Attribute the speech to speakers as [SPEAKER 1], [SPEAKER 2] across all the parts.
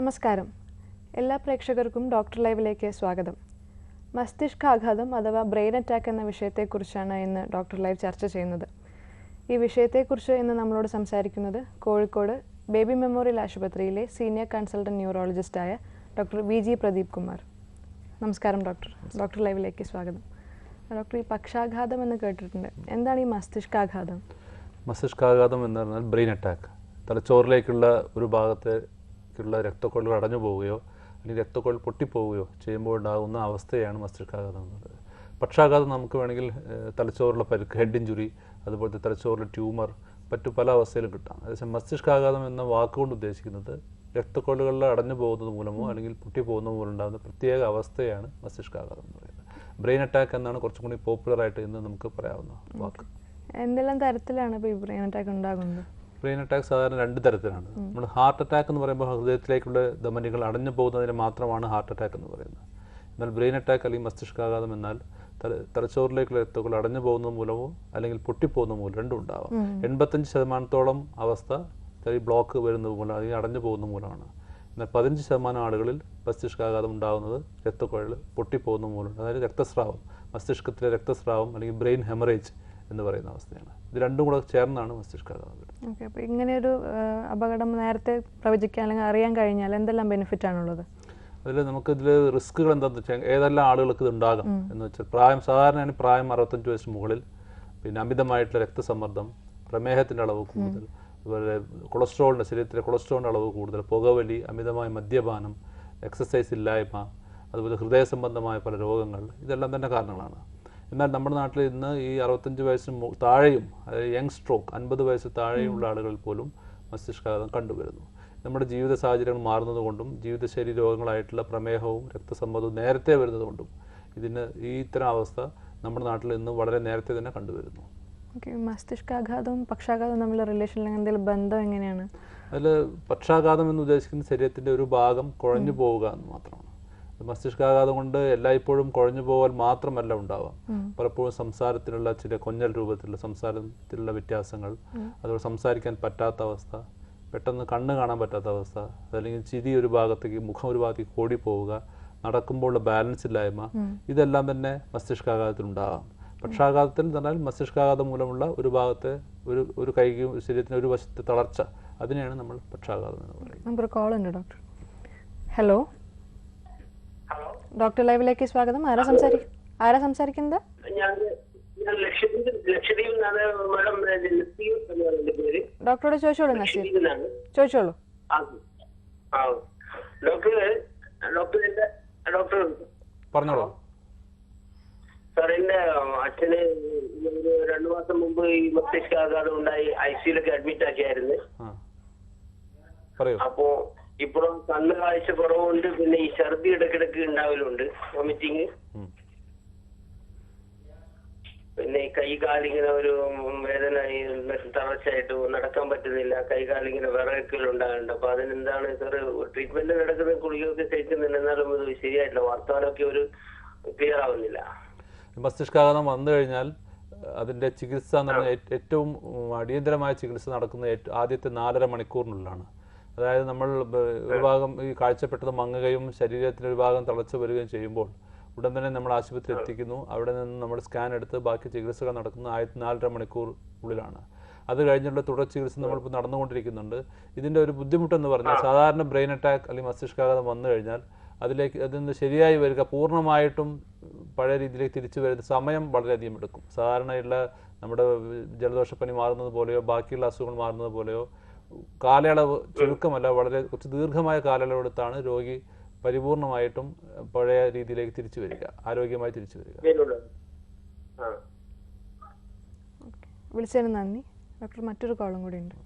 [SPEAKER 1] നമസ്കാരം. എല്ലാ പ്രേക്ഷകർക്കും ഡോക്ടർ ലൈവിലേക്ക് സ്വാഗതം. മസ്തിഷ്കാഘാതം അഥവാ ബ്രെയിൻ അറ്റാക്ക് എന്ന വിഷയത്തെക്കുറിച്ചാണ് ഇന്ന് ഡോക്ടർ ലൈവ് ചർച്ച ചെയ്യുന്നത്. ഈ വിഷയത്തെക്കുറിച്ച് ഇന്ന് നമ്മളോട് സംസാരിക്കുന്നത് കോഴിക്കോട് ബേബി മെമ്മോറിയൽ ആശുപത്രിയിലെ സീനിയർ കൺസൾട്ടൻറ്റ് ന്യൂറോളജിസ്റ്റായ ഡോക്ടർ VG പ്രദീപ് കുമാർ. നമസ്കാരം ഡോക്ടർ. ഡോക്ടർ ലൈവിലേക്ക് സ്വാഗതം. ഡോക്ടർ, ഈ പക്ഷാഘാതം എന്ന് കേട്ടിട്ടുണ്ട്. എന്താണ് ഈ മസ്തിഷ്കാഘാതം?
[SPEAKER 2] മസ്തിഷ്കാഘാതം എന്ന് പറഞ്ഞാൽ ബ്രെയിൻ അറ്റാക്ക്. തലച്ചോറിലേക്കുള്ള ഒരു ഭാഗത്തേക്കുള്ള രക്തക്കൊഴലുകൾ അടഞ്ഞു പോവുകയോ അല്ലെങ്കിൽ രക്തക്കൊഴൽ പൊട്ടിപ്പോവുകയോ ചെയ്യുമ്പോൾ ഉണ്ടാകുന്ന അവസ്ഥയാണ് മസ്തിഷ്കാഘാതം എന്നുള്ളത്. പക്ഷാഘാതം നമുക്ക് വേണമെങ്കിൽ തലച്ചോറിലെ പരിക്ക്, ഹെഡ് ഇഞ്ചുറി, അതുപോലത്തെ തലച്ചോറിലെ ട്യൂമർ, മറ്റു പല അവസ്ഥയിലും കിട്ടാം. അതേസമയം മസ്തിഷ്കാഘാതം എന്ന വാക്കുകൊണ്ട് ഉദ്ദേശിക്കുന്നത് രക്തക്കൊഴലുകളിൽ അടഞ്ഞു പോകുന്നത് മൂലമോ അല്ലെങ്കിൽ പൊട്ടിപ്പോകുന്നത് മൂലം ഉണ്ടാകുന്ന പ്രത്യേക അവസ്ഥയാണ് മസ്തിഷ്കാഘാതം എന്ന് പറയുന്നത്. ബ്രെയിൻ അറ്റാക്ക് എന്നാണ് കുറച്ചും കൂടി പോപ്പുലറായിട്ട് ഇന്ന് നമുക്ക് പറയാവുന്ന വാക്ക്.
[SPEAKER 1] എന്തെല്ലാം തരത്തിലാണ് ഇപ്പോൾ ഈ ബ്രെയിൻ അറ്റാക്ക് ഉണ്ടാകുന്നത്?
[SPEAKER 2] ബ്രെയിൻ അറ്റാക്ക് സാധാരണ രണ്ട് തരത്തിലാണ്. നമ്മൾ ഹാർട്ട് അറ്റാക്ക് എന്ന് പറയുമ്പോൾ ഹൃദയത്തിലേക്കുള്ള ധമനികൾ അടഞ്ഞു പോകുന്നതിന് മാത്രമാണ് ഹാർട്ട് അറ്റാക്ക് എന്ന് പറയുന്നത്. എന്നാൽ ബ്രെയിൻ അറ്റാക്ക് അല്ലെങ്കിൽ മസ്തിഷ്കാഘാതം എന്നാൽ തലച്ചോറിലേക്കുള്ള രക്തങ്ങൾ അടഞ്ഞു പോകുന്നത് മൂലമോ അല്ലെങ്കിൽ പൊട്ടിപ്പോകുന്നത് മൂലം രണ്ടും ഉണ്ടാവാം. 85% അവസ്ഥ ഈ ബ്ലോക്ക് വരുന്നത് മൂലം അല്ലെങ്കിൽ അടഞ്ഞു പോകുന്ന മൂലമാണ്. എന്നാൽ 15% ആളുകളിൽ മസ്തിഷ്കാഘാതം ഉണ്ടാകുന്നത് രക്തക്കുഴൽ പൊട്ടിപ്പോകുന്ന മൂലമുണ്ട്. അതായത് രക്തസ്രാവം, മസ്തിഷ്കത്തിലെ രക്തസ്രാവം അല്ലെങ്കിൽ ബ്രെയിൻ ഹെമറേജ് എന്ന് പറയുന്ന അവസ്ഥയാണ്. ഇത് രണ്ടും കൂടെ ചേർന്നാണ് മസ്തിഷ്കാഘാതം വരുന്നത്.
[SPEAKER 1] ഓക്കെ, അപ്പോൾ ഇങ്ങനെയൊരു അപകടം നേരത്തെ പ്രവചിക്കാൻ അല്ലെങ്കിൽ അറിയാൻ കഴിഞ്ഞാൽ എന്തെല്ലാം ബെനിഫിറ്റ് ആണുള്ളത്?
[SPEAKER 2] അതിൽ നമുക്കിതിൽ റിസ്ക്കുകൾ എന്താണെന്ന് വെച്ചാൽ ഏതെല്ലാം ആളുകൾക്ക് ഇത് ഉണ്ടാകാം എന്ന് വെച്ചാൽ സാധാരണ പ്രായം 65 വയസ്സിന് മുകളിൽ, പിന്നെ അമിതമായിട്ടുള്ള രക്തസമ്മർദ്ദം, പ്രമേഹത്തിൻ്റെ അളവ് കൂടുതൽ, അതുപോലെ ശരീരത്തിലെ കൊളസ്ട്രോളിൻ്റെ അളവ് കൂടുതൽ, പുകവലി, അമിതമായ മദ്യപാനം, എക്സസൈസ് ഇല്ലായ്മ, അതുപോലെ ഹൃദയ സംബന്ധമായ പല രോഗങ്ങൾ, ഇതെല്ലാം തന്നെ കാരണങ്ങളാണ്. എന്നാൽ നമ്മുടെ നാട്ടിൽ ഇന്ന് ഈ 65 വയസ്സിന് താഴെയും, അതായത് യങ് സ്ട്രോക്ക് 50 വയസ്സ് താഴെയുള്ള ആളുകളിൽ പോലും മസ്തിഷ്കാഘാതം കണ്ടുവരുന്നു. നമ്മുടെ ജീവിത സാഹചര്യങ്ങൾ മാറുന്നത് കൊണ്ടും ജീവിതശൈലി രോഗങ്ങളായിട്ടുള്ള പ്രമേഹവും രക്തസമ്മർദ്ദവും നേരത്തെ വരുന്നത് കൊണ്ടും ഈ ഇത്തരം അവസ്ഥ നമ്മുടെ നാട്ടിൽ ഇന്ന് വളരെ നേരത്തെ തന്നെ കണ്ടുവരുന്നു.
[SPEAKER 1] ഓക്കെ, മസ്തിഷ്കാഘാതവും പക്ഷാഘാതവും തമ്മിലുള്ള റിലേഷൻ എന്തെങ്കിലും ബന്ധം എങ്ങനെയാണ്?
[SPEAKER 2] അതിൽ പക്ഷാഘാതം എന്ന് ഉദ്ദേശിക്കുന്നത് ശരീരത്തിൻ്റെ ഒരു ഭാഗം കുഴഞ്ഞു പോവുക എന്ന് മാത്രമാണ്. മസ്തിഷ്കാഘാതം കൊണ്ട് എല്ലായ്പ്പോഴും കുഴഞ്ഞു പോകാൻ മാത്രമല്ല ഉണ്ടാവാം. പലപ്പോഴും സംസാരത്തിലുള്ള ചില കൊഞ്ഞൽ രൂപത്തിലുള്ള സംസാരത്തിലുള്ള വ്യത്യാസങ്ങൾ, അതുപോലെ സംസാരിക്കാൻ പറ്റാത്ത അവസ്ഥ, പെട്ടെന്ന് കണ്ണ് കാണാൻ പറ്റാത്ത അവസ്ഥ, അതല്ലെങ്കിൽ ചിരി ഒരു ഭാഗത്തേക്ക്, മുഖം ഒരു ഭാഗത്തേക്ക് ഓടിപ്പോവുക, നടക്കുമ്പോഴുള്ള ബാലൻസ് ഇല്ലായ്മ, ഇതെല്ലാം തന്നെ മസ്തിഷ്കാഘാതത്തിലുണ്ടാകാം. പക്ഷാഘാതത്തിൽ എന്ന് പറഞ്ഞാൽ മസ്തിഷ്കാഘാതം മൂലമുള്ള ഒരു ഭാഗത്തെ ഒരു കൈക്ക് ശരീരത്തിന് ഒരു വശത്തെ തളർച്ച, അതിനെയാണ് നമ്മൾ പക്ഷാഘാതം എന്ന് പറയുന്നത്.
[SPEAKER 1] നമുക്കൊരു കോൾ ഉണ്ട് ഡോക്ടർ. ഹലോ, ഡോക്ടർ ലൈവിലേക്ക് സ്വാഗതം. ആരാ സംസാരിക്കുന്നത്? ഡോക്ടറോട് ചോദിച്ചോളൂ. നസീർ, ചോദിച്ചോളൂ.
[SPEAKER 2] പറഞ്ഞോളൂ.
[SPEAKER 3] സാർ, എന്റെ അച്ഛന് 2 മാസം മുമ്പ് ഈ മസ്തിഷ്കാഘാതം ഉണ്ടായി ICUലൊക്കെ അഡ്മിറ്റ് ആക്കിയായിരുന്നു. അപ്പോ ഇപ്പോഴും കണ്ണ് കാഴ്ച കുറവുണ്ട്, പിന്നെ ഈ ഛർദി ഇടക്കിടക്ക് ഉണ്ടാവലുണ്ട്, വോമിറ്റിങ്, പിന്നെ ഈ കൈ കാലിങ്ങനെ ഒരു വേദന, തളർച്ചയായിട്ട് നടക്കാൻ പറ്റുന്നില്ല, കൈ കാലിങ്ങനെ വിറകലുണ്ടാകുന്നുണ്ട്. അപ്പൊ അതിനെന്താണ് സാർ ട്രീറ്റ്മെന്റ് നടക്കുന്ന ഗുളികയൊക്കെ കഴിക്കുന്നുണ്ട്, എന്നാലും ഇത് ശരിയായിട്ടില്ല, വർത്തമാനമൊക്കെ ഒരു ക്ലിയർ ആവുന്നില്ല.
[SPEAKER 2] മസ്തിഷ്കാഘാതം വന്നു കഴിഞ്ഞാൽ അതിൻ്റെ ചികിത്സ എന്ന് പറഞ്ഞാൽ ഏറ്റവും അടിയന്തരമായ ചികിത്സ നടക്കുന്ന ആദ്യത്തെ 4.5 മണിക്കൂറിനുള്ളിലാണ്. അതായത് നമ്മൾ ഒരു ഭാഗം ഈ കാഴ്ചപ്പെട്ടത് മങ്ങുകയും ശരീരത്തിൻ്റെ ഒരു ഭാഗം തളർച്ച വരികയും ചെയ്യുമ്പോൾ ഉടൻ തന്നെ നമ്മൾ ആശുപത്രി എത്തിക്കുന്നു. അവിടെ നിന്ന് നമ്മൾ സ്കാൻ എടുത്ത് ബാക്കി ചികിത്സകൾ നടക്കുന്നത് 4.5 മണിക്കൂർ ഉള്ളിലാണ്. അത് കഴിഞ്ഞുള്ള തുടർ ചികിത്സ നമ്മളിപ്പോൾ നടന്നുകൊണ്ടിരിക്കുന്നുണ്ട്. ഇതിൻ്റെ ഒരു ബുദ്ധിമുട്ടെന്ന് പറഞ്ഞാൽ സാധാരണ ബ്രെയിൻ അറ്റാക്ക് അല്ലെങ്കിൽ മസ്തിഷ്കാഘാതം വന്നു കഴിഞ്ഞാൽ അതിന് ശരിയായി വരിക, പൂർണ്ണമായിട്ടും പഴയ രീതിയിലേക്ക് തിരിച്ചു വരുന്ന സമയം വളരെയധികം എടുക്കും. സാധാരണയുള്ള നമ്മുടെ ജലദോഷപ്പനി മാറുന്നത് പോലെയോ ബാക്കിയുള്ള അസുഖങ്ങൾ മാറുന്നത് പോലെയോ കാലയളവ് ചുരുക്കമല്ല, വളരെ കുറച്ച് ദീർഘമായ കാലയളവെടുത്താണ് രോഗി പരിപൂർണമായിട്ടും പഴയ രീതിയിലേക്ക് തിരിച്ചു വരിക, ആരോഗ്യമായി തിരിച്ചു വരിക.
[SPEAKER 1] വിളിച്ചതിന് നന്ദി ഡോക്ടർ. മറ്റൊരു കോളും കൂടി ഉണ്ട്.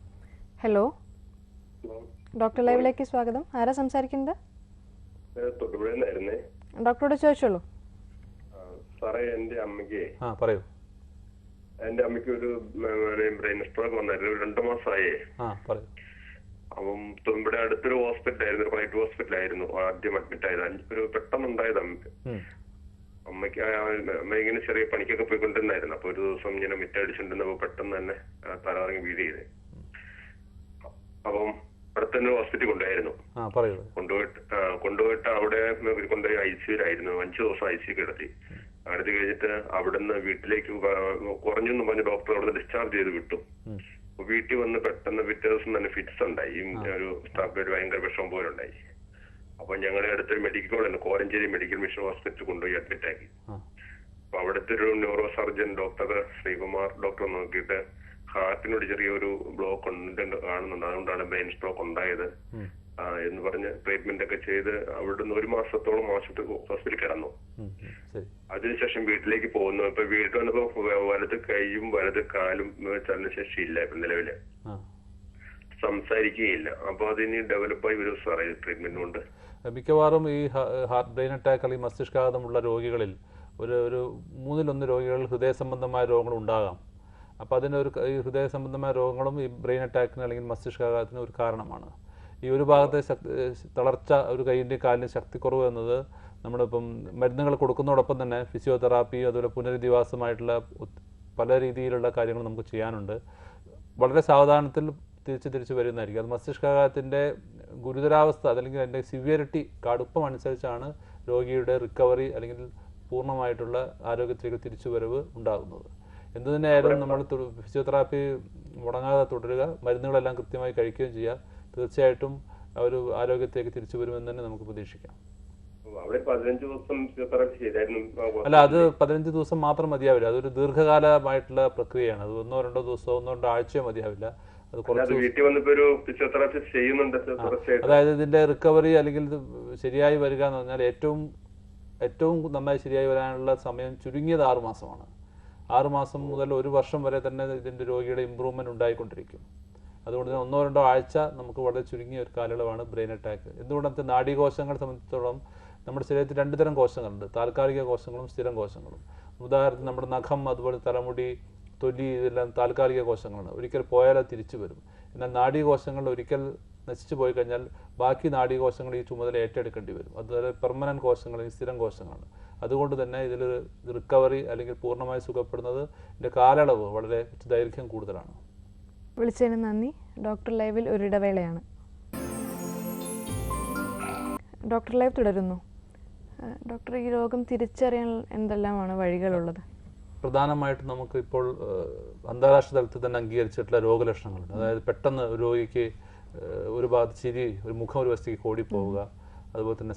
[SPEAKER 1] ഹലോ, ഡോക്ടർ ലൈവിലേക്ക് സ്വാഗതം. ആരാ സംസാരിക്കുന്നത്? ഡോക്ടറോട് ചോദിച്ചോളൂ.
[SPEAKER 4] എന്റെ അമ്മയ്ക്ക് ഒരു ബ്രെയിൻ സ്ട്രോക്ക് വന്നായിരുന്നു, 2 മാസമായി. അപ്പം ഇവിടെ അടുത്തൊരു ഹോസ്പിറ്റലായിരുന്നു, പ്രൈവറ്റ് ഹോസ്പിറ്റലായിരുന്നു ആദ്യം അഡ്മിറ്റ് ആയത്. ഒരു പെട്ടെന്നുണ്ടായത് അമ്മയ്ക്ക് ഇങ്ങനെ ചെറിയ പണിക്കൊക്കെ പോയിക്കൊണ്ടിരുന്നായിരുന്നു. അപ്പൊ ഒരു ദിവസം ഇങ്ങനെ മിറ്റടിച്ചിട്ടുണ്ടെന്നപ്പോ പെട്ടെന്ന് തന്നെ തലകറങ്ങി വീട് ചെയ്തേ. അപ്പം അടുത്തൊരു ഹോസ്പിറ്റലിൽ കൊണ്ടുപോയായിരുന്നു. കൊണ്ടുപോയിട്ട് അവിടെ കൊണ്ടുപോയി ICUലായിരുന്നു. 5 ദിവസം ICU കിടത്തി. അടുത്ത് കഴിഞ്ഞിട്ട് അവിടുന്ന് വീട്ടിലേക്ക് കുറഞ്ഞെന്ന് പറഞ്ഞ് ഡോക്ടർ അവിടുന്ന് ഡിസ്ചാർജ് ചെയ്ത് വിട്ടു. വീട്ടിൽ വന്ന് പെട്ടെന്ന് പിറ്റേ ദിവസം തന്നെ ഫിറ്റ്സ് ഉണ്ടായി. ഒരു സ്റ്റാഫ് ഭയങ്കര വിഷമം പോലെ ഉണ്ടായി. അപ്പൊ ഞങ്ങളുടെ അടുത്തൊരു medical college Kolenchery medical mission ഹോസ്പിറ്റലിൽ കൊണ്ടുപോയി അഡ്മിറ്റ് ആക്കി. അപ്പൊ അവിടുത്തെ ഒരു neuro surgeon doctor Sreekumar doctor നോക്കിയിട്ട് ഹാർട്ടിനോട് ചെറിയൊരു ബ്ലോക്ക് കാണുന്നുണ്ട്, അതുകൊണ്ടാണ് ബ്രെയിൻ സ്ട്രോക്ക് ഉണ്ടായത് എന്ന് പറഞ്ഞ് ട്രീറ്റ്മെന്റ് ഒക്കെ ചെയ്ത് അവിടുന്ന് 1 മാസത്തോളം ഹോസ്പിറ്റലിൽ കിടന്നു. അതിനുശേഷം വീട്ടിലേക്ക് പോകുന്നു. ഇപ്പൊ വീട്ടിൽ വന്നപ്പോ വലത് കൈയും വലത് കാലും ചലനശേഷിയില്ല. ഇപ്പൊ നിലവില് സംസാരിക്കുകയില്ല. അപ്പൊ അതിന് ഡെവലപ്പായി വരും സാറേ ട്രീറ്റ്മെന്റ് കൊണ്ട്.
[SPEAKER 2] മിക്കവാറും ഈ ഹാർട്ട് ബ്രെയിൻ അറ്റാക്ക് അല്ലെങ്കിൽ മസ്തിഷ്കാഘാതമുള്ള രോഗികളിൽ ഒരു 1/3 രോഗികളിൽ ഹൃദയ സംബന്ധമായ രോഗങ്ങൾ ഉണ്ടാകാം. അപ്പോൾ അതിനൊരു ഈ ഹൃദയ സംബന്ധമായ രോഗങ്ങളും ഈ ബ്രെയിൻ അറ്റാക്കിന് അല്ലെങ്കിൽ മസ്തിഷ്കാഘാതത്തിന് ഒരു കാരണമാണ്. ഈ ഒരു ഭാഗത്തെ തളർച്ച, ഒരു കൈയിൻ്റെ കാലിന് ശക്തിക്കുറവ് എന്നത് നമ്മളിപ്പം മരുന്നുകൾ കൊടുക്കുന്നതോടൊപ്പം തന്നെ ഫിസിയോതെറാപ്പി, അതുപോലെ പുനരധിവാസമായിട്ടുള്ള പല രീതിയിലുള്ള കാര്യങ്ങൾ നമുക്ക് ചെയ്യാനുണ്ട്. വളരെ സാവധാനത്തിൽ തിരിച്ച് വരുന്നതായിരിക്കും. അത് മസ്തിഷ്കാഘാതത്തിൻ്റെ ഗുരുതരാവസ്ഥ അല്ലെങ്കിൽ അതിൻ്റെ സിവിയറിറ്റി കടുപ്പം അനുസരിച്ചാണ് രോഗിയുടെ റിക്കവറി അല്ലെങ്കിൽ പൂർണ്ണമായിട്ടുള്ള ആരോഗ്യത്തിലേക്ക് തിരിച്ചുവരവ് ഉണ്ടാകുന്നത്. എന്തു തന്നെയായാലും നമ്മൾ ഫിസിയോതെറാപ്പി മുടങ്ങാതെ തുടരുക, മരുന്നുകളെല്ലാം കൃത്യമായി കഴിക്കുകയും ചെയ്യുക. തീർച്ചയായിട്ടും ഒരു ആരോഗ്യത്തേക്ക് തിരിച്ചു വരുമെന്ന് തന്നെ നമുക്ക് പ്രതീക്ഷിക്കാം. അല്ല, അത് 15 ദിവസം മാത്രം മതിയാവില്ല. അതൊരു ദീർഘകാലമായിട്ടുള്ള പ്രക്രിയയാണ്. അത് 1-2 ദിവസമോ 1-2 ആഴ്ചയോ മതിയാവില്ല. അത് കുറച്ച് അതായത് ഇതിന്റെ റിക്കവറി അല്ലെങ്കിൽ ശരിയായി വരിക എന്ന് പറഞ്ഞാൽ ഏറ്റവും നന്നായി ശരിയായി വരാനുള്ള സമയം ചുരുങ്ങിയത് 6 മാസമാണ്. 6 മാസം മുതൽ 1 വർഷം വരെ തന്നെ ഇതിന്റെ രോഗിയുടെ ഇമ്പ്രൂവ്മെന്റ് ഉണ്ടായിക്കൊണ്ടിരിക്കും. അതുകൊണ്ട് തന്നെ 1-2 ആഴ്ച നമുക്ക് വളരെ ചുരുങ്ങിയ ഒരു കാലയളവാണ് ബ്രെയിൻ അറ്റാക്ക്. എന്തുകൊണ്ടത്തെ നാഡീകോശങ്ങളെ സംബന്ധിച്ചിടത്തോളം നമ്മുടെ ശരീരത്തിൽ 2 തരം കോശങ്ങളുണ്ട്, താൽക്കാലിക കോശങ്ങളും സ്ഥിരം കോശങ്ങളും. ഉദാഹരണത്തിന് നമ്മുടെ നഖം, അതുപോലെ തലമുടി, തൊലി, ഇതെല്ലാം താൽക്കാലിക കോശങ്ങളാണ്. ഒരിക്കൽ പോയാൽ അത് തിരിച്ചു വരും. എന്നാൽ നാഡീകോശങ്ങൾ ഒരിക്കൽ നശിച്ചു പോയി കഴിഞ്ഞാൽ ബാക്കി നാഡീകോശങ്ങൾ ഈ ചുമതല ഏറ്റെടുക്കേണ്ടി വരും. അതുപോലെ പെർമനന്റ് കോശങ്ങൾ, സ്ഥിരം കോശങ്ങളാണ്. അതുകൊണ്ട് തന്നെ ഇതിൽ റിക്കവറി അല്ലെങ്കിൽ പൂർണ്ണമായി സുഖപ്പെടുന്നത് ഇതിൻ്റെ കാലയളവ് വളരെ ദൈർഘ്യം കൂടുതലാണ്.
[SPEAKER 1] വിളിച്ചതിന് നന്ദി. ഡോക്ടർ ലൈവിൽ ഒരു ഇടവേളയാണ്. ഡോക്ടർ ലൈവ് തുടരുന്നു. ഡോക്ടർ, ഈ രോഗം തിരിച്ചറിയാൻ എന്തെല്ലാമാണ് വഴികളുള്ളത്?
[SPEAKER 2] പ്രധാനമായിട്ടും നമുക്ക് ഇപ്പോൾ അന്താരാഷ്ട്ര തലത്തിൽ തന്നെ അംഗീകരിച്ചിട്ടുള്ള രോഗലക്ഷണങ്ങളുണ്ട്. അതായത് പെട്ടെന്ന് ഒരു രോഗിക്ക് ഒരു ഭാഗത്ത് ചിരി, ഒരു മുഖം ഒരു വശത്തേക്ക് ഓടിപ്പോവുക, അതുപോലെ തന്നെ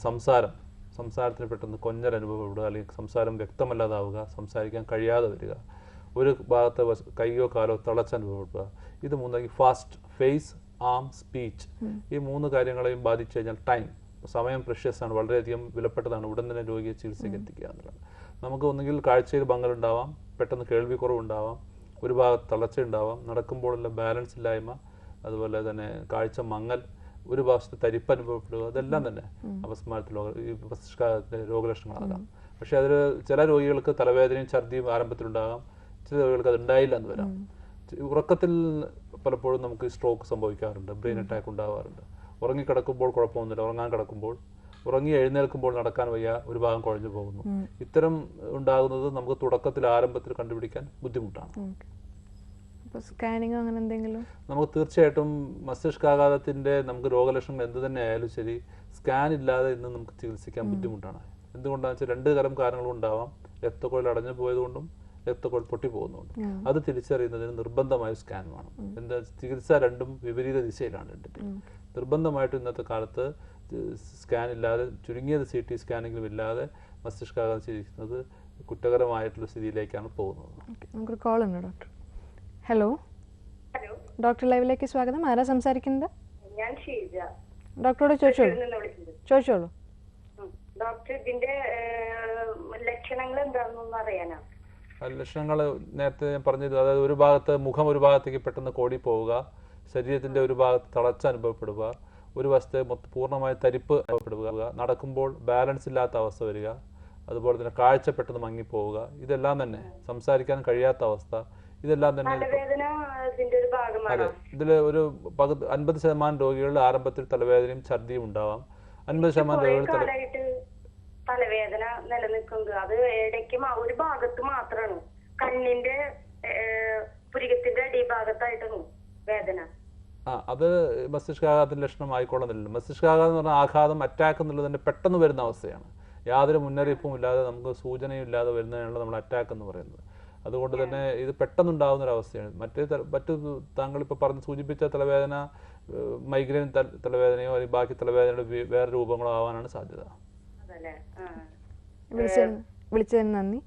[SPEAKER 2] സംസാരത്തിന് പെട്ടെന്ന് കൊഞ്ഞൽ അനുഭവപ്പെടുക, അല്ലെങ്കിൽ സംസാരം വ്യക്തമല്ലാതാവുക, സംസാരിക്കാൻ കഴിയാതെ വരിക, ഒരു ഭാഗത്തെ കൈയോ കാലോ തളച്ചനുഭവപ്പെടുക. ഇത് 3 ഫാസ്റ്റ് ഫേസ്, ആം, സ്പീച്ച്, ഈ 3 കാര്യങ്ങളെയും ബാധിച്ചു കഴിഞ്ഞാൽ സമയം പ്രഷ്യസ് ആണ്, വളരെയധികം വിലപ്പെട്ടതാണ്. ഉടൻ തന്നെ രോഗിയെ ചികിത്സയ്ക്ക് എത്തിക്കുക എന്നുള്ളത്. നമുക്ക് ഒന്നുകിൽ കാഴ്ചയിൽ ഭംഗലുണ്ടാവാം, പെട്ടെന്ന് കേൾവിക്കുറവുണ്ടാവാം, ഒരു ഭാഗത്ത് തളർച്ചയുണ്ടാവാം, നടക്കുമ്പോഴുള്ള ബാലൻസ് ഇല്ലായ്മ, അതുപോലെ തന്നെ കാഴ്ച മങ്ങൽ, ഒരു ഭാഗത്ത് തരിപ്പ് അനുഭവപ്പെടുക, അതെല്ലാം തന്നെ അപസ്മാരത്തിൽ ഈ മസ്തിഷ്കാഘാതത്തിന്റെ രോഗലക്ഷണങ്ങളാകാം. പക്ഷെ അതിൽ ചില രോഗികൾക്ക് തലവേദനയും ഛർദിയും ആരംഭത്തിലുണ്ടാകാം, ചില രോഗികൾക്ക് അത് ഉണ്ടായില്ല എന്ന് വരാം. ഉറക്കത്തിൽ പലപ്പോഴും നമുക്ക് സ്ട്രോക്ക് സംഭവിക്കാറുണ്ട്, ബ്രെയിൻ അറ്റാക്ക് ഉണ്ടാവാറുണ്ട്. ഉറങ്ങിക്കിടക്കുമ്പോൾ കുഴപ്പമൊന്നുമില്ല, ഉറങ്ങാൻ കിടക്കുമ്പോൾ, ഉറങ്ങി എഴുന്നേൽക്കുമ്പോൾ നടക്കാൻ വയ്യ, ഒരു ഭാഗം കുഴഞ്ഞു പോകുന്നു. ഇത്തരം ഉണ്ടാകുന്നത് നമുക്ക് തുടക്കത്തിൽ ആരംഭത്തിൽ കണ്ടുപിടിക്കാൻ ബുദ്ധിമുട്ടാണ്.
[SPEAKER 1] സ്കാനിങ്ങോ അങ്ങനെ എന്തെങ്കിലും? നമുക്ക്
[SPEAKER 2] തീർച്ചയായിട്ടും മസ്തിഷ്കാഘാതത്തിന്റെ നമുക്ക് രോഗലക്ഷണങ്ങൾ എന്ത് തന്നെ ആയാലും ശരി, സ്കാൻ ഇല്ലാതെ ഇന്ന് നമുക്ക് ചികിത്സിക്കാൻ ബുദ്ധിമുട്ടാണ്. എന്തുകൊണ്ടാണെന്ന് വെച്ചാൽ 2 തരം കാരണങ്ങളും ഉണ്ടാവാം. രക്തക്കുഴൽ അടഞ്ഞു പോയതുകൊണ്ടും രക്തക്കുഴൽ പൊട്ടിപ്പോകുന്നുണ്ടും. അത് തിരിച്ചറിയുന്നതിന് നിർബന്ധമായി സ്കാൻ വേണം. എന്താ, ചികിത്സ രണ്ടും വിപരീത ദിശയിലാണ്. നിർബന്ധമായിട്ടും ഇന്നത്തെ കാലത്ത് സ്കാൻ ഇല്ലാതെ, ചുരുങ്ങിയത് CT സ്കാനെങ്കിലും ഇല്ലാതെ മസ്തിഷ്കാഘാതം ചികിത്സിക്കുന്നത് കുറ്റകരമായിട്ടുള്ള സ്ഥിതിയിലേക്കാണ് പോകുന്നത്.
[SPEAKER 1] നമുക്കൊരു കോൾ ഉണ്ട് ഡോക്ടർ. ഹലോ, ഡോക്ടർ ലൈവിലേക്ക് സ്വാഗതം. ആരാ സംസാരിക്കുന്നത്?
[SPEAKER 5] ഞാൻ ഷീജ.
[SPEAKER 1] ഡോക്ടറോട് ചോദിച്ചോളൂ.
[SPEAKER 5] ഡോക്ടർ, ഇതിന്റെ ലക്ഷണങ്ങൾ എന്താണെന്നൊന്ന് അറിയാനാ?
[SPEAKER 2] ലക്ഷണങ്ങൾ നേരത്തെ ഞാൻ പറഞ്ഞത്, അതായത് ഒരു ഭാഗത്ത് മുഖം ഒരു ഭാഗത്തേക്ക് പെട്ടെന്ന് കോടി പോവുക, ശരീരത്തിന്റെ ഒരു ഭാഗത്ത് തളർച്ച അനുഭവപ്പെടുക, ഒരു വശത്തെ പൂർണ്ണമായ തരിപ്പ് അനുഭവപ്പെടുക, നടക്കുമ്പോൾ ബാലൻസ് ഇല്ലാത്ത അവസ്ഥ വരിക, അതുപോലെ തന്നെ കാഴ്ച പെട്ടെന്ന് മങ്ങിപ്പോവുക, ഇതെല്ലാം തന്നെ സംസാരിക്കാൻ കഴിയാത്ത അവസ്ഥ, ഇതെല്ലാം തന്നെ. അതെ, ഇതിൽ ഒരു 50% രോഗികളിൽ ആരംഭത്തിൽ തലവേദനയും ഛർദിയും ഉണ്ടാവാം. 50% രോഗികൾ
[SPEAKER 5] തലവേദന നിലനിൽക്കുന്നത് അത് ഇടയ്ക്ക് ഒരു ഭാഗത്ത് മാത്രമാണ്, കണ്ണിന്റെ പുരികത്തിന്റെ അടിഭാഗത്തായിട്ടാണ് വേദന.
[SPEAKER 2] അത് മസ്തിഷ്കാഘാതത്തിൻ്റെ ലക്ഷണമായിക്കൊള്ളുന്നില്ല. മസ്തിഷ്കാഘാതം എന്ന് പറഞ്ഞാൽ ആഘാതം, അറ്റാക്ക് എന്നുള്ളത് തന്നെ പെട്ടെന്ന് വരുന്ന അവസ്ഥയാണ്. യാതൊരു മുന്നറിയിപ്പും ഇല്ലാതെ, നമുക്ക് സൂചനയും ഇല്ലാതെ വരുന്നതിനുള്ള നമ്മൾ അറ്റാക്ക് എന്ന് പറയുന്നത്. അതുകൊണ്ട് തന്നെ ഇത് പെട്ടെന്നുണ്ടാകുന്നൊരവസ്ഥയാണ്. മറ്റു താങ്കളിപ്പോൾ പറഞ്ഞ് സൂചിപ്പിച്ച തലവേദന മൈഗ്രെയിൻ തലവേദനയോ അല്ലെങ്കിൽ ബാക്കി തലവേദനയുടെ വേറെ രൂപങ്ങളോ ആവാനാണ് സാധ്യത.
[SPEAKER 1] വിളിച്ചതിന് നന്ദി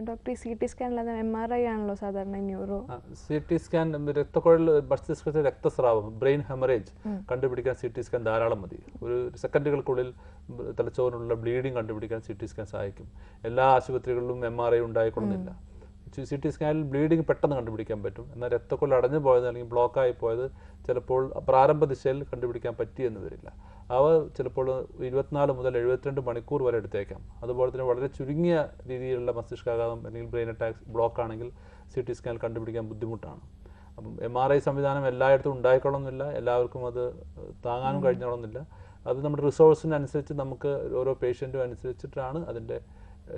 [SPEAKER 1] ഡോക്ടർ. CT സ്കാൻ അല്ലാതെ MRI ആണല്ലോ സാധാരണ ന്യൂറോ?
[SPEAKER 2] CT സ്കാൻ രക്തക്കുഴൽ മസ്തിഷ്കത്തിലെ രക്തസ്രാവം, ബ്രെയിൻ ഹെമറേജ് കണ്ടുപിടിക്കാൻ CT സ്കാൻ ധാരാളം മതി. ഒരു സെക്കൻഡുകൾക്കുള്ളിൽ തലച്ചോറിനുള്ള ബ്ലീഡിങ് കണ്ടുപിടിക്കാൻ CT സ്കാൻ സഹായിക്കും. എല്ലാ ആശുപത്രികളിലും MRI ഉണ്ടായിക്കൊള്ളുന്നില്ല. CT സ്കാനിൽ ബ്ലീഡിങ് പെട്ടെന്ന് കണ്ടുപിടിക്കാൻ പറ്റും. എന്നാൽ രക്തക്കുഴൽ അടഞ്ഞു പോയത് അല്ലെങ്കിൽ ബ്ലോക്കായി പോയത് ചിലപ്പോൾ പ്രാരംഭ ദിശയിൽ കണ്ടുപിടിക്കാൻ പറ്റിയെന്ന് വരില്ല. അവ ചിലപ്പോൾ 24 മുതൽ 72 മണിക്കൂർ വരെ എടുത്തേക്കാം. അതുപോലെ തന്നെ വളരെ ചുരുങ്ങിയ രീതിയിലുള്ള മസ്തിഷ്കാഘാതം അല്ലെങ്കിൽ ബ്രെയിൻ അറ്റാക്ക് ബ്ലോക്ക് ആണെങ്കിൽ CT സ്കാനിൽ കണ്ടുപിടിക്കാൻ ബുദ്ധിമുട്ടാണ്. അപ്പം MRI സംവിധാനം എല്ലായിടത്തും ഉണ്ടായിക്കൊള്ളുന്നില്ല, എല്ലാവർക്കും അത് താങ്ങാനും കഴിഞ്ഞോളുന്നില്ല. അത് നമ്മുടെ റിസോഴ്സിനനുസരിച്ച് നമുക്ക് ഓരോ പേഷ്യൻറ്റും അനുസരിച്ചിട്ടാണ് അതിൻ്റെ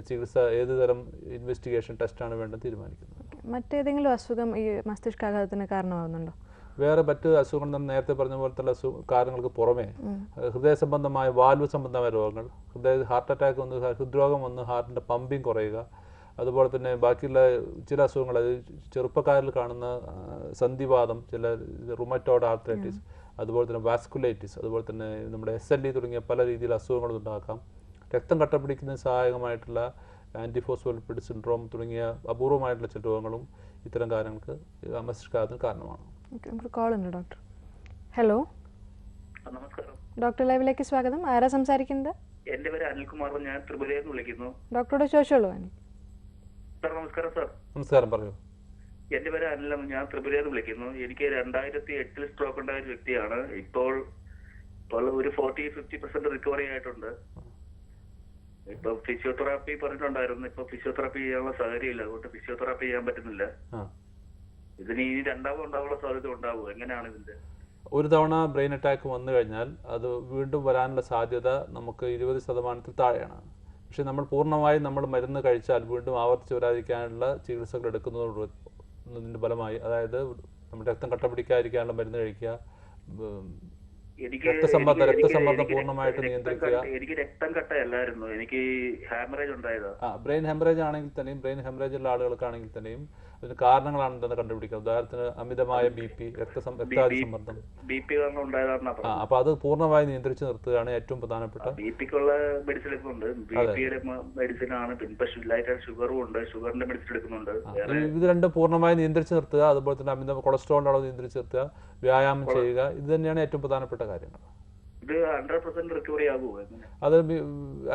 [SPEAKER 2] ചികിത്സ, ഏത് തരം ഇൻവെസ്റ്റിഗേഷൻ ടെസ്റ്റാണ് വേണ്ടത് തീരുമാനിക്കുന്നത്.
[SPEAKER 1] മറ്റേതെങ്കിലും അസുഖം ഈ മസ്തിഷ്കാഘാതത്തിന് കാരണമാകുന്നുണ്ടോ?
[SPEAKER 2] വേറെ മറ്റ് അസുഖങ്ങൾ നമ്മൾ നേരത്തെ പറഞ്ഞ പോലത്തുള്ള കാരണങ്ങൾക്ക് പുറമേ ഹൃദയ സംബന്ധമായ, വാൽവ് സംബന്ധമായ രോഗങ്ങൾ, ഹാർട്ട് അറ്റാക്ക് വന്ന്, ഹൃദ്രോഗം വന്ന് ഹാർട്ടിൻ്റെ പമ്പിങ് കുറയുക, അതുപോലെ തന്നെ ബാക്കിയുള്ള ചില അസുഖങ്ങൾ, അത് ചെറുപ്പക്കാരിൽ കാണുന്ന സന്ധിവാതം, ചില റുമറ്റോയ്ഡ് ആർത്രൈറ്റിസ്, അതുപോലെ തന്നെ വാസ്കുലൈറ്റിസ്, അതുപോലെ തന്നെ നമ്മുടെ SLE തുടങ്ങിയ പല രീതിയിലുള്ള അസുഖങ്ങളും ഉണ്ടാക്കാം. രക്തം കട്ടപിടിക്കുന്നതിന് സഹായകമായിട്ടുള്ള ആൻറ്റിഫോസ്ഫോലിപ്പിഡ് സിൻഡ്രോം തുടങ്ങിയ അപൂർവമായിട്ടുള്ള ചില രോഗങ്ങളും ഇത്തരം കാര്യങ്ങൾക്ക് മസ്തിഷ്കാഘാതത്തിന് കാരണമാണ്.
[SPEAKER 1] കോൾ ഉണ്ട് ഡോക്ടർ. ഹലോ,
[SPEAKER 6] നമസ്കാരം.
[SPEAKER 1] ഡോക്ടർ ലൈവിലേക്ക് സ്വാഗതം. ആരാ സംസാരിക്കുന്നത്?
[SPEAKER 6] എന്റെ പേര് അനിൽകുമാർ, ഞാൻ ത്രിപുരയിൽ നിന്ന് വിളിക്കുന്നു.
[SPEAKER 1] ഡോക്ടറോട് ചോദിച്ചോളൂ.
[SPEAKER 6] സാർ നമസ്കാരം. സാർ
[SPEAKER 2] നമസ്കാരം, പറയൂ.
[SPEAKER 6] എന്റെ പേര് അനിലാണ്, ഞാൻ ത്രിപുരയിൽ നിന്ന് വിളിക്കുന്നു. എനിക്ക് 2008 സ്ട്രോക്ക് ഉണ്ടായ ഒരു വ്യക്തിയാണ്. ഇപ്പോൾ ഒരു 40-50% റിക്കവറി ആയിട്ടുണ്ട്. ഇപ്പൊ ഫിസിയോതെറാപ്പി പറഞ്ഞിട്ടുണ്ടായിരുന്നു. ഇപ്പൊ ഫിസിയോതെറാപ്പി ചെയ്യാനുള്ള സാഹചര്യമില്ല, അതുകൊണ്ട് ഫിസിയോതെറാപ്പി ചെയ്യാൻ പറ്റുന്നില്ല. ഇതിന് ഇനി രണ്ടാമത് ഉണ്ടാവാനുള്ള സാധ്യത ഉണ്ടാവുമോ? എങ്ങനെയാണ് ഇതിന്റെ?
[SPEAKER 2] ഒരു തവണ ബ്രെയിൻ അറ്റാക്ക് വന്നു കഴിഞ്ഞാൽ അത് വീണ്ടും വരാനുള്ള സാധ്യത നമുക്ക് 20% താഴെയാണ്. പക്ഷെ നമ്മൾ പൂർണ്ണമായും നമ്മൾ മരുന്ന് കഴിച്ചാൽ വീണ്ടും ആവർത്തിച്ച് വരാതിരിക്കാനുള്ള ചികിത്സകൾ എടുക്കുന്നതിൻ്റെ ഫലമായി, അതായത് നമ്മുടെ രക്തം കട്ടപിടിക്കാതിരിക്കാനുള്ള മരുന്ന് കഴിക്കുക, രക്തസമ്മർദ്ദം പൂർണ്ണമായിട്ട് നിയന്ത്രിക്കുക.
[SPEAKER 6] എനിക്ക് രക്തം കട്ടയല്ലായിരുന്നു, എനിക്ക് ഹാമറേജ് ഉണ്ടായതാ.
[SPEAKER 2] ബ്രെയിൻ ഹെമറേജ് ആണെങ്കിൽ തന്നെയും, ബ്രെയിൻ ഹെമറേജ് ഉള്ള ആളുകൾക്കാണെങ്കിൽ തന്നെയും അതിന് കാരണങ്ങളാണെന്ന് കണ്ടുപിടിക്കാം. ഉദാഹരണത്തിന് അമിതമായ BP, രക്തസമ്മർദ്ദം, അപ്പൊ അത് പൂർണ്ണമായി നിയന്ത്രിച്ച് നിർത്തുകയാണ് ഏറ്റവും പ്രധാനപ്പെട്ട.
[SPEAKER 6] BPക്കുള്ള മെഡിസിൻ എടുക്കുന്നുണ്ട്, BPയുടെ മെഡിസിൻ ആണ്. പിന്നെ ഷുഗറും ഉണ്ട്, ഷുഗറിന്റെ മെഡിസിൻ എടുക്കുന്നുണ്ട്.
[SPEAKER 2] ഇത് രണ്ടും പൂർണ്ണമായി നിയന്ത്രിച്ച് നിർത്തുക, അതുപോലെ തന്നെ അമിത കൊളസ്ട്രോളിന്റെ അളവ് നിയന്ത്രിച്ച് നിർത്തുക, വ്യായാമം ചെയ്യുക, ഇത് തന്നെയാണ് ഏറ്റവും പ്രധാനപ്പെട്ട കാര്യങ്ങൾ.
[SPEAKER 6] ഇത് 100% റിക്കവറി ആകുമോ?
[SPEAKER 2] അത്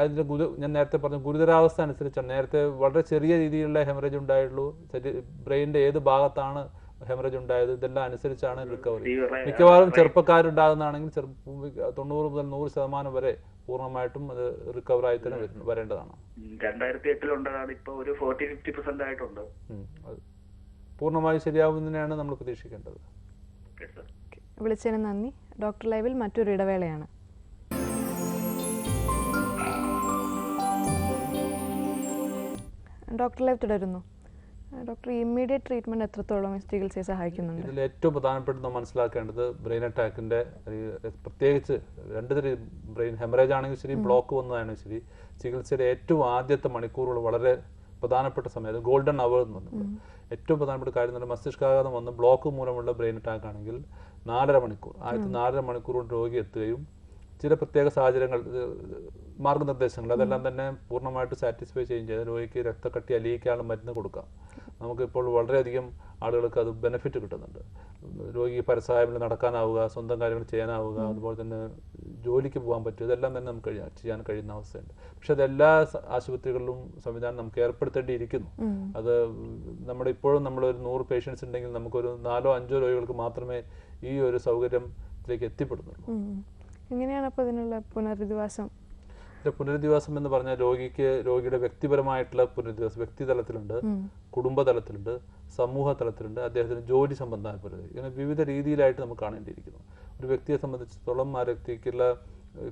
[SPEAKER 2] അതിന്റെ ഞാൻ നേരത്തെ പറഞ്ഞ ഗുരുതരാവസ്ഥ അനുസരിച്ചാണ്. നേരത്തെ വളരെ ചെറിയ രീതിയിലുള്ള ഹെമറേജ് ഉണ്ടായുള്ളൂ, ബ്രെയിനിന്റെ ഏത് ഭാഗത്താണ് ഹെമറേജ് ഉണ്ടായത്, ഇതെല്ലാം അനുസരിച്ചാണ് റിക്കവറി. മിക്കവാറും ചെറുപ്പക്കാരുണ്ടാകുന്നതാണെങ്കിൽ 90 മുതൽ 100% വരെ പൂർണ്ണമായിട്ടും അത് റിക്കവർ ആയി തന്നെ വരേണ്ടതാണ്.
[SPEAKER 6] 2008 ഉണ്ടാണ്, ഇപ്പൊ ഒരു 40-50% ആയിട്ടുണ്ട്.
[SPEAKER 2] പൂർണ്ണമായി ശരിയാവുന്നതിനെയാണ് നമ്മൾ പ്രതീക്ഷിക്കേണ്ടത്.
[SPEAKER 1] വിളിച്ചതിന് നന്ദി. ഡോക്ടർ ലൈവിൽ മറ്റൊരു ഇടവേളയാണ്. ഡോക്ടർ ലൈവ് തുടരുന്നു. ഡോക്ടർ, ഇമ്മീഡിയറ്റ് ട്രീറ്റ്മെന്റ് എത്രത്തോളം ചികിത്സയെ സഹായിക്കുന്നുണ്ട്?
[SPEAKER 2] ഇതിൽ ഏറ്റവും പ്രധാനപ്പെട്ട നമ്മൾ മനസ്സിലാക്കേണ്ടത് ബ്രെയിൻ അറ്റാക്കിന്റെ പ്രത്യേകിച്ച് രണ്ട് തരം, ബ്രെയിൻ ഹെമറേജ് ആണെങ്കിൽ ശരി, ബ്ലോക്ക് വന്നതാണെങ്കിൽ ശരി, ചികിത്സയുടെ ഏറ്റവും ആദ്യത്തെ മണിക്കൂറുകൾ വളരെ പ്രധാനപ്പെട്ട സമയം, ഗോൾഡൻ അവർ എന്ന് പറഞ്ഞത്. ഏറ്റവും പ്രധാനപ്പെട്ട കാര്യം എന്ന് പറഞ്ഞാൽ മസ്തിഷ്കാഘാതം വന്ന് ബ്ലോക്ക് മൂലമുള്ള ബ്രെയിൻ അറ്റാക്ക് ആണെങ്കിൽ 4.5 മണിക്കൂർ, ആദ്യത്തെ 4.5 മണിക്കൂർ കൊണ്ട് രോഗി എത്തുകയും ചില പ്രത്യേക സാഹചര്യങ്ങൾ, മാർഗനിർദ്ദേശങ്ങൾ അതെല്ലാം തന്നെ പൂർണ്ണമായിട്ട് സാറ്റിസ്ഫൈ ചെയ്യുകയും ചെയ്ത് രോഗിക്ക് രക്തക്കട്ടി അലിയിക്കാനുള്ള മരുന്ന് കൊടുക്കാം. നമുക്കിപ്പോൾ വളരെയധികം ആളുകൾക്ക് അത് ബെനിഫിറ്റ് കിട്ടുന്നുണ്ട്. രോഗി പരസഹായമില്ല നടക്കാനാവുക, സ്വന്തം കാര്യങ്ങൾ ചെയ്യാനാവുക, അതുപോലെ തന്നെ ജോലിക്ക് പോകാൻ പറ്റും, ഇതെല്ലാം തന്നെ നമുക്ക് ചെയ്യാൻ കഴിയുന്ന അവസ്ഥയുണ്ട്. പക്ഷെ അതെല്ലാ ആശുപത്രികളിലും സംവിധാനം നമുക്ക് ഏർപ്പെടുത്തേണ്ടിയിരിക്കുന്നു. അത് നമ്മുടെ ഇപ്പോഴും നമ്മളൊരു 100 പേഷ്യൻസ് ഉണ്ടെങ്കിൽ നമുക്കൊരു 4-5 രോഗികൾക്ക് മാത്രമേ ഈ ഒരു സൗകര്യത്തിലേക്ക് എത്തിപ്പെടുന്നുള്ളൂ.
[SPEAKER 1] എങ്ങനെയാണ് അപ്പോൾ ഇതിനുള്ള പുനരധിവാസം?
[SPEAKER 2] പുനരധിവാസം എന്ന് പറഞ്ഞാൽ രോഗിയുടെ വ്യക്തിപരമായിട്ടുള്ള പുനരധിവാസം വ്യക്തിതലത്തിലുണ്ട്, കുടുംബതലത്തിലുണ്ട്, സമൂഹ തലത്തിലുണ്ട്, അദ്ദേഹത്തിന് ജോലി സംബന്ധമായ പുനരധി, ഇങ്ങനെ വിവിധ രീതിയിലായിട്ട് നമുക്ക് കാണേണ്ടിയിരിക്കുന്നു. ഒരു വ്യക്തിയെ സംബന്ധിച്ചിടത്തോളം ആ വ്യക്തിക്കുള്ള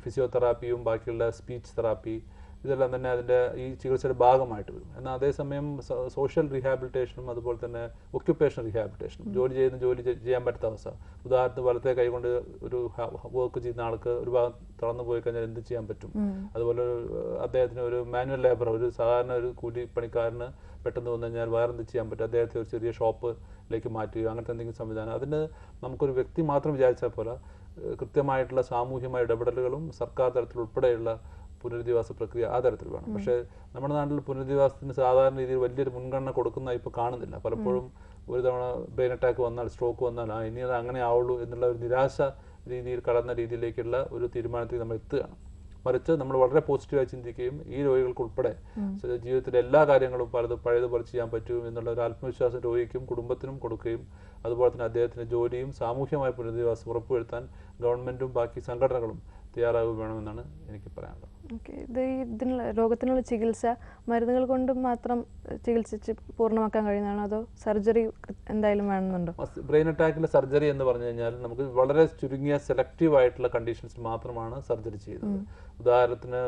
[SPEAKER 2] ഫിസിയോതെറാപ്പിയും ബാക്കിയുള്ള സ്പീച്ച് തെറാപ്പി, ഇതെല്ലാം തന്നെ അതിൻ്റെ ഈ ചികിത്സയുടെ ഭാഗമായിട്ട് വരും. എന്നാൽ അതേസമയം സോഷ്യൽ റീഹാബിലിറ്റേഷനും അതുപോലെ തന്നെ ഒക്യുപ്പേഷണൽ റീഹാബിലിറ്റേഷനും ജോലി ചെയ്യാൻ പറ്റാത്ത അവസ്ഥ. ഉദാഹരണത്തിന് വലത്തെ കൈ കൊണ്ട് ഒരു വർക്ക് ചെയ്യുന്ന ആൾക്ക് ഒരു ഭാഗം തളർന്നു പോയി കഴിഞ്ഞാൽ എന്ത് ചെയ്യാൻ പറ്റും? അതുപോലെ അദ്ദേഹത്തിന് ഒരു മാനുവൽ ലേബർ, ഒരു സാധാരണ ഒരു കൂലിപ്പണിക്കാരന് പെട്ടെന്ന് വന്നു കഴിഞ്ഞാൽ വേറെ എന്ത് ചെയ്യാൻ പറ്റും? അദ്ദേഹത്തെ ഒരു ചെറിയ ഷോപ്പിലേക്ക് മാറ്റുകയോ അങ്ങനത്തെ എന്തെങ്കിലും സംവിധാനം. അതിന് നമുക്കൊരു വ്യക്തി മാത്രം വിചാരിച്ചാൽ പോലെ കൃത്യമായിട്ടുള്ള സാമൂഹ്യമായ ഇടപെടലുകളും സർക്കാർ തലത്തിൽ ഉൾപ്പെടെയുള്ള പുനരധിവാസ പ്രക്രിയ ആ തരത്തിൽ വേണം. പക്ഷേ നമ്മുടെ നാട്ടിൽ പുനരധിവാസത്തിന് സാധാരണ രീതിയിൽ വലിയൊരു മുൻഗണന കൊടുക്കുന്നതായി ഇപ്പോൾ കാണുന്നില്ല. പലപ്പോഴും ഒരു തവണ ബ്രെയിൻ അറ്റാക്ക് വന്നാൽ, സ്ട്രോക്ക് വന്നാൽ ഇനി അത് അങ്ങനെ ആവുള്ളൂ എന്നുള്ള ഒരു നിരാശ രീതിയിൽ കടന്ന രീതിയിലേക്കുള്ള ഒരു തീരുമാനത്തിൽ നമ്മൾ എത്തുകയാണ്. മറിച്ച് നമ്മൾ വളരെ പോസിറ്റീവായി ചിന്തിക്കുകയും ഈ രോഗികൾക്കുൾപ്പെടെ ജീവിതത്തിലെ എല്ലാ കാര്യങ്ങളും പഴയതുപോലെ ചെയ്യാൻ പറ്റും എന്നുള്ള ഒരു ആത്മവിശ്വാസം രോഗിക്കും കുടുംബത്തിനും കൊടുക്കുകയും അതുപോലെ തന്നെ അദ്ദേഹത്തിൻ്റെ ജോലിയും സാമൂഹ്യമായ പുനരധിവാസം ഉറപ്പുവരുത്താൻ ഗവൺമെൻറ്റും ബാക്കി സംഘടനകളും തയ്യാറാവുക വേണമെന്നാണ് എനിക്ക് പറയാനുള്ളത്.
[SPEAKER 1] ഓക്കെ, ഇത് ഇതിനുള്ള രോഗത്തിനുള്ള ചികിത്സ മരുന്നുകൾ കൊണ്ട് മാത്രം ചികിത്സിച്ച് പൂർണ്ണമാക്കാൻ കഴിയുന്നതാണോ അതോ സർജറി എന്തായാലും വേണമെന്നുണ്ടോ?
[SPEAKER 2] ബ്രെയിൻ അറ്റാക്കിലെ സർജറി എന്ന് പറഞ്ഞു കഴിഞ്ഞാൽ നമുക്ക് വളരെ ചുരുങ്ങിയ സെലക്റ്റീവ് ആയിട്ടുള്ള കണ്ടീഷൻസിൽ മാത്രമാണ് സർജറി ചെയ്യുന്നത്. ഉദാഹരണത്തിന്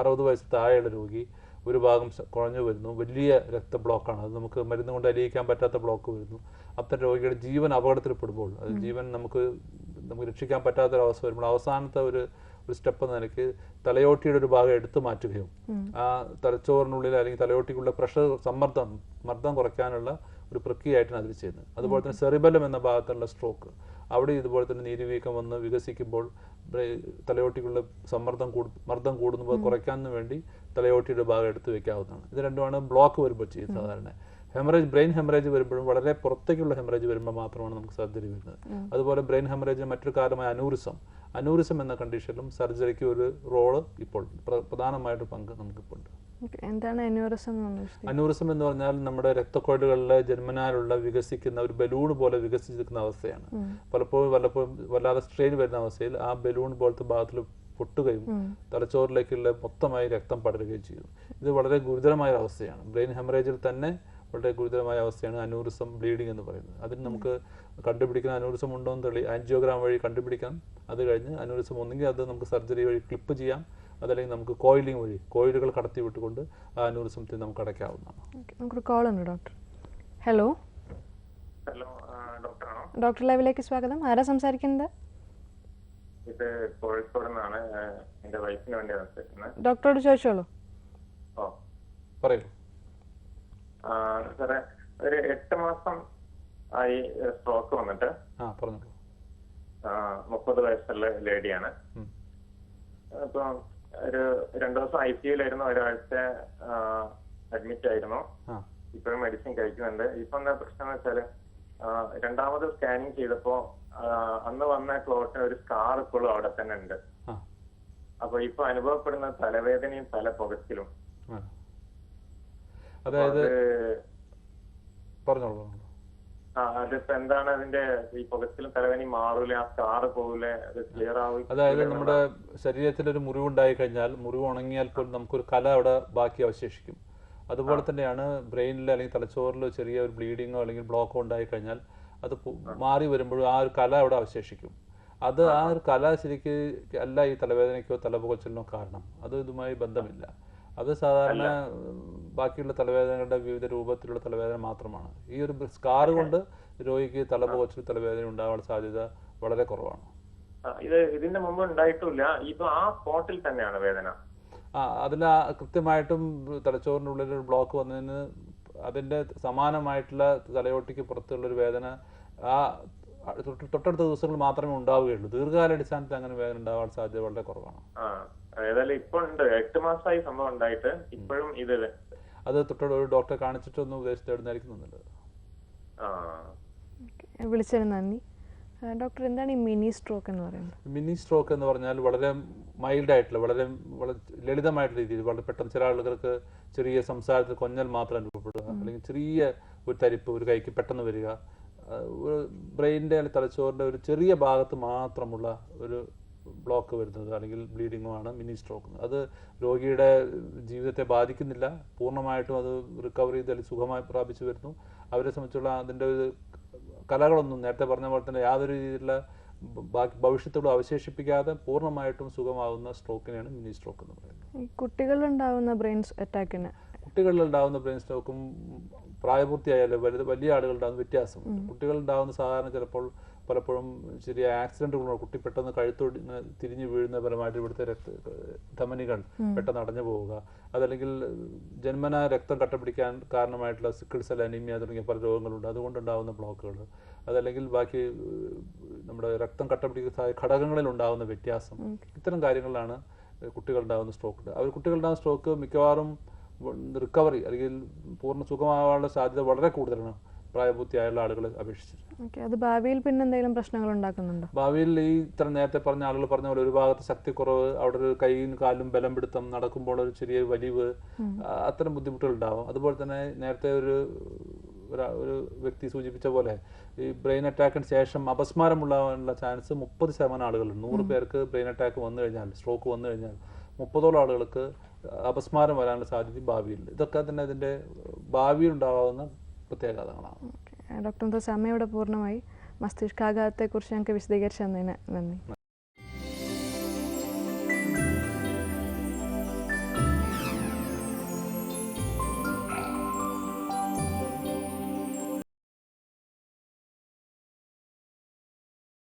[SPEAKER 2] 60 വയസ്സ് താഴെയുള്ള രോഗി ഒരു ഭാഗം കുഴഞ്ഞു വരുന്നു, വലിയ രക്തബ്ലോക്കാണ്, അത് നമുക്ക് മരുന്ന് കൊണ്ട് അലിയിക്കാൻ പറ്റാത്ത ബ്ലോക്ക് വരുന്നു. അത്തരം രോഗിയുടെ ജീവൻ അപകടത്തിൽപ്പെടുമ്പോൾ, അത് ജീവൻ നമുക്ക് രക്ഷിക്കാൻ പറ്റാത്തൊരവസ്ഥ വരുമ്പോൾ അവസാനത്തെ ഒരു സ്റ്റെപ്പ് എന്ന നിലയ്ക്ക് തലയോട്ടിയുടെ ഒരു ഭാഗം എടുത്തു മാറ്റുകയും ആ തലച്ചോറിനുള്ളിൽ അല്ലെങ്കിൽ തലയോട്ടിക്കുള്ള മർദ്ദം കുറയ്ക്കാനുള്ള ഒരു പ്രക്രിയയായിട്ടാണ് അതിൽ ചെയ്യുന്നത്. അതുപോലെ തന്നെ സെറിബെല്ലം എന്ന ഭാഗത്തുള്ള സ്ട്രോക്ക്, അവിടെ ഇതുപോലെ തന്നെ നീരുവീക്കം വന്ന് വികസിക്കുമ്പോൾ തലയോട്ടിക്കുള്ള മർദ്ദം കൂടുമ്പോൾ കുറയ്ക്കാൻ വേണ്ടി തലയോട്ടിയുടെ ഭാഗം എടുത്തു വെക്കാവുന്നതാണ്. ഇത് രണ്ടുമാണ് ബ്ലോക്ക് വരുമ്പോൾ ചെയ്യുന്നത്. സാധാരണ ബ്രെയിൻ ഹെമറേജ് വരുമ്പോഴും വളരെ പുറത്തേക്കുള്ള ഹെമറേജ് വരുമ്പോൾ മാത്രമാണ് നമുക്ക് സർജറി വരുന്നത്. അതുപോലെ ബ്രെയിൻ ഹെമറേജിന് മറ്റൊരു കാരണമായ അനൂറിസം എന്ന കണ്ടീഷനിലും സർജറിക്ക് ഒരു റോള് ഇപ്പോൾ പ്രധാനമായിട്ട് പങ്ക് നമുക്കിപ്പോൾ ഉണ്ട്.
[SPEAKER 1] എന്താണ്
[SPEAKER 2] അനൂറിസം എന്ന് പറഞ്ഞാൽ നമ്മുടെ രക്തക്കൊഴലുകളിലെ ജന്മനാലുള്ള വികസിക്കുന്ന ഒരു ബലൂൺ പോലെ വികസിച്ചിരിക്കുന്ന അവസ്ഥയാണ്. പലപ്പോഴും വല്ലാതെ സ്ട്രെയിൻ വരുന്ന അവസ്ഥയിൽ ആ ബലൂൺ പോലത്തെ ഭാഗത്തിൽ പൊട്ടുകയും തലച്ചോറിലേക്കുള്ള മൊത്തമായി രക്തം പടരുകയും ചെയ്യും. ഇത് വളരെ ഗുരുതരമായ അവസ്ഥയാണ്. ബ്രെയിൻ ഹെമറേജിൽ തന്നെ വളരെ ഗുരുതരമായ അവസ്ഥയാണ് അനൂറിസം ബ്ലീഡിംഗ് എന്ന് പറയുന്നത്. അതിന് നമുക്ക് കണ്ടുപിടിക്കുന്ന അനൂറിസം ഉണ്ടോ എന്ന് ആൻജിയോഗ്രാം വഴി കണ്ടുപിടിക്കാം. അത് കഴിഞ്ഞ് അനൂറിസം ഒന്നെങ്കിൽ അത് നമുക്ക് സർജറി വഴി ക്ലിപ്പ് ചെയ്യാം, അതല്ലെങ്കിൽ നമുക്ക് കോയിലിംഗ് വഴി കോയിലുകൾ കടത്തി വിട്ടുകൊണ്ട് ആ അനൂറിസത്തെ നമുക്ക് അടയ്ക്കാവുന്നതാണ്.
[SPEAKER 1] നമുക്കൊരു കോൾ ഉണ്ട് ഡോക്ടർ. ഹലോ,
[SPEAKER 7] ഡോക്ടറാണോ?
[SPEAKER 1] ഡോക്ടർ ലൈവിലേക്ക് സ്വാഗതം. ആരാ സംസാരിക്കുന്നത്?
[SPEAKER 7] ഇത് കോഴിക്കോട് നിന്നാണ്. എന്റെ വൈഫിന് വേണ്ടി സംസാരിക്കുന്നത്.
[SPEAKER 1] ഡോക്ടറോട് ചോദിച്ചോളൂ.
[SPEAKER 7] ഓ
[SPEAKER 2] പറയൂ.
[SPEAKER 7] സാറേ, ഒരു 8 മാസം ആയി സ്ട്രോക്ക് വന്നിട്ട്. 30 വയസ്സുള്ള ലേഡിയാണ്. അപ്പൊ ഒരു 2 ദിവസം ICUലായിരുന്നു, ഒരാഴ്ച അഡ്മിറ്റ് ആയിരുന്നു. ഇപ്പോഴും മെഡിസിൻ കഴിക്കുന്നുണ്ട്. ഇപ്പൊ എന്താ പ്രശ്നം എന്ന് വെച്ചാല് രണ്ടാമത് സ്കാനിങ് ചെയ്തപ്പോ അന്ന് വന്ന ക്ലോട്ടിന് ഒരു സ്കാർ ഇപ്പോഴും അവിടെ തന്നെ ഉണ്ട്. അപ്പൊ ഇപ്പൊ അനുഭവപ്പെടുന്ന തലവേദനയും തല പുകച്ചിലും.
[SPEAKER 2] അതായത് പറഞ്ഞോളൂ.
[SPEAKER 7] അതിപ്പോ എന്താണ് അതിന്റെ ഈ പുകച്ചിലും തലവേദനയും മാറൂല, ആ സ്കാർ പോകൂല, അത് ക്ലിയർ ആവും?
[SPEAKER 2] അതായത് നമ്മുടെ ശരീരത്തിൽ ഒരു മുറിവുണ്ടായി കഴിഞ്ഞാൽ, മുറിവ് ഉണങ്ങിയാൽ പോലും നമുക്കൊരു കല അവിടെ ബാക്കി അവശേഷിക്കും. അതുപോലെ തന്നെയാണ് ബ്രെയിനിൽ അല്ലെങ്കിൽ തലച്ചോറിൽ ചെറിയ ഒരു ബ്ലീഡിങ്ങോ അല്ലെങ്കിൽ ബ്ലോക്കോ ഉണ്ടായി കഴിഞ്ഞാൽ അത് മാറി വരുമ്പോഴും ആ ഒരു കല അവിടെ അവശേഷിക്കും. അത് ആ ഒരു കല ശരിക്ക് അല്ല ഈ തലവേദനയ്ക്കോ തലപുകച്ചിലിനോ കാരണം. അത് ഇതുമായി ബന്ധമില്ല. അത് സാധാരണ ബാക്കിയുള്ള തലവേദനകളുടെ വിവിധ രൂപത്തിലുള്ള തലവേദന മാത്രമാണ്. ഈ ഒരു സ്കാർ കൊണ്ട് രോഗിക്ക് തലപുകച്ചിൽ തലവേദന ഉണ്ടാവാൻ സാധ്യത വളരെ കുറവാണ്.
[SPEAKER 7] ഇതിന്റെ മുമ്പ് ഉണ്ടായിട്ടില്ല. ഇപ്പൊ ആ സ്പോട്ടിൽ തന്നെയാണ് വേദന.
[SPEAKER 2] അതിൽ കൃത്യമായിട്ടും തലച്ചോറിനുള്ളിൽ ഒരു ബ്ലോക്ക് വന്നതിന് അതിന്റെ സമാനമായിട്ടുള്ള തലയോട്ടിക്ക് പുറത്തുള്ളൊരു വേദന ആ തൊട്ടടുത്ത ദിവസങ്ങൾ മാത്രമേ ഉണ്ടാവുകയുള്ളൂ. ദീർഘകാലാടിസ്ഥാനത്തിൽ അങ്ങനെ വേദന ഉണ്ടാവാൻ സാധ്യത വളരെ കുറവാണ്.
[SPEAKER 7] ഏതായാലും ഇപ്പൊ ഉണ്ട്. 8 മാസമായി സംഭവം ഉണ്ടായിട്ട് ഇപ്പോഴും ഇത്
[SPEAKER 2] അത് തൊട്ടൊരു ഡോക്ടറെ കാണിച്ചിട്ടൊന്ന് ഉപദേശം തേടുന്നതായിരിക്കും നല്ലത്.
[SPEAKER 1] വിളിച്ചതിന് നന്ദി. ഡോക്ടർ, എന്താണ് ഈ മിനി സ്ട്രോക്ക് എന്ന് പറയുന്നത്?
[SPEAKER 2] മിനി സ്ട്രോക്ക് എന്ന് പറഞ്ഞാൽ വളരെ മൈൽഡ് ആയിട്ടുള്ള വളരെ ലളിതമായിട്ടുള്ള രീതിയിൽ വളരെ പെട്ടെന്ന് ചില ആളുകൾക്ക് ചെറിയ സംസാരത്തിൽ കൊഞ്ഞൽ മാത്രം അനുഭവപ്പെടുക, അല്ലെങ്കിൽ ചെറിയ ഒരു തരിപ്പ് ഒരു കൈക്ക് പെട്ടെന്ന് വരിക, ബ്രെയിനിൻ്റെ അല്ലെങ്കിൽ തലച്ചോറിൻ്റെ ഒരു ചെറിയ ഭാഗത്ത് മാത്രമുള്ള ഒരു ബ്ലോക്ക് വരുന്നത് അല്ലെങ്കിൽ ബ്ലീഡിങ്ങോ ആണ് മിനി സ്ട്രോക്ക്. അത് രോഗിയുടെ ജീവിതത്തെ ബാധിക്കുന്നില്ല, പൂർണ്ണമായിട്ടും അത് റിക്കവറി ചെയ്ത് സുഖമായി പ്രാപിച്ചു വരുന്നു. അവരെ സംബന്ധിച്ചുള്ള അതിൻ്റെ ഒരു കലകളൊന്നും നേരത്തെ പറഞ്ഞ പോലെ തന്നെ യാതൊരു രീതിയിലുള്ള ബാക്കി ഭവിഷ്യത്തോട് അവശേഷിപ്പിക്കാതെ പൂർണ്ണമായിട്ടും സുഖമാകുന്ന സ്ട്രോക്കിനെയാണ് മിനി സ്ട്രോക്ക് എന്ന് പറയുന്നത്.
[SPEAKER 1] ഈ കുട്ടികളിലുണ്ടാവുന്ന ബ്രെയിൻ അറ്റാക്കിന്
[SPEAKER 2] കുട്ടികളിലുണ്ടാകുന്ന ബ്രെയിൻ സ്ട്രോക്കും പ്രായപൂർത്തിയായാലും വലിയ ആളുകളുണ്ടാകുന്ന വ്യത്യാസമുണ്ട്. കുട്ടികളുണ്ടാകുന്ന സാധാരണ ചിലപ്പോൾ പലപ്പോഴും ചെറിയ ആക്സിഡൻറ്റുകളുണ്ട്. കുട്ടി പെട്ടെന്ന് കഴുത്തോട് തിരിഞ്ഞു വീഴുന്ന പരമായിട്ട് ഇവിടുത്തെ ധമനികൾ പെട്ടെന്ന് അടഞ്ഞു പോവുക, അതല്ലെങ്കിൽ ജന്മന രക്തം കട്ടപിടിക്കാൻ കാരണമായിട്ടുള്ള സിക്കിൾ സെൽ അനീമിയ തുടങ്ങിയ പല രോഗങ്ങളുണ്ട്, അതുകൊണ്ടുണ്ടാകുന്ന ബ്ലോക്കുകൾ, അതല്ലെങ്കിൽ ബാക്കി നമ്മുടെ രക്തം കട്ടപിടിക്കുന്ന ഘടകങ്ങളിൽ ഉണ്ടാകുന്ന വ്യത്യാസം, ഇത്തരം കാര്യങ്ങളിലാണ് കുട്ടികളുണ്ടാകുന്ന സ്ട്രോക്ക്. കുട്ടികളുണ്ടാകുന്ന സ്ട്രോക്ക് മിക്കവാറും റിക്കവറി അല്ലെങ്കിൽ പൂർണ്ണ സുഖമാകാനുള്ള സാധ്യത വളരെ കൂടുതലാണ് പ്രായപൂർത്തിയായുള്ള ആളുകളെ അപേക്ഷിച്ചിട്ട്.
[SPEAKER 1] അത് ഭാവിയിൽ പിന്നെ എന്തെങ്കിലും പ്രശ്നങ്ങൾ ഉണ്ടാക്കുന്നുണ്ടോ?
[SPEAKER 2] ഭാവിയിൽ ഈ ഇത്ര നേരത്തെ പറഞ്ഞ ആളുകൾ പറഞ്ഞ പോലെ ഒരു ഭാഗത്ത് ശക്തിക്കുറവ്, അവിടെ ഒരു കൈയും കാലും ബലം പിടുത്തം, നടക്കുമ്പോൾ ഒരു ചെറിയ വലിവ്, അത്തരം ബുദ്ധിമുട്ടുകൾ ഉണ്ടാവും. അതുപോലെ തന്നെ നേരത്തെ ഒരു വ്യക്തി സൂചിപ്പിച്ച പോലെ ഈ ബ്രെയിൻ അറ്റാക്കിന് ശേഷം അപസ്മാരം ഉണ്ടാകാനുള്ള ചാൻസ് 30% ആളുകളുണ്ട്. 100 പേർക്ക് ബ്രെയിൻ അറ്റാക്ക് വന്നു കഴിഞ്ഞാൽ, സ്ട്രോക്ക് വന്നു കഴിഞ്ഞാൽ 30ഓളം ആളുകൾക്ക് അപസ്മാരം വരാനുള്ള സാധ്യത ഭാവിയിൽ. ഇതൊക്കെ തന്നെ ഇതിൻ്റെ ഭാവിയിൽ ഉണ്ടാകാവുന്ന പ്രത്യാഘാതങ്ങളാണ്.
[SPEAKER 1] ഡോക്ടർ, സമയം ഇവിടെ പൂർണ്ണമായി. മസ്തിഷ്കാഘാതത്തെക്കുറിച്ച് ഞങ്ങൾക്ക് വിശദീകരിച്ചു തന്നതിന് നന്ദി.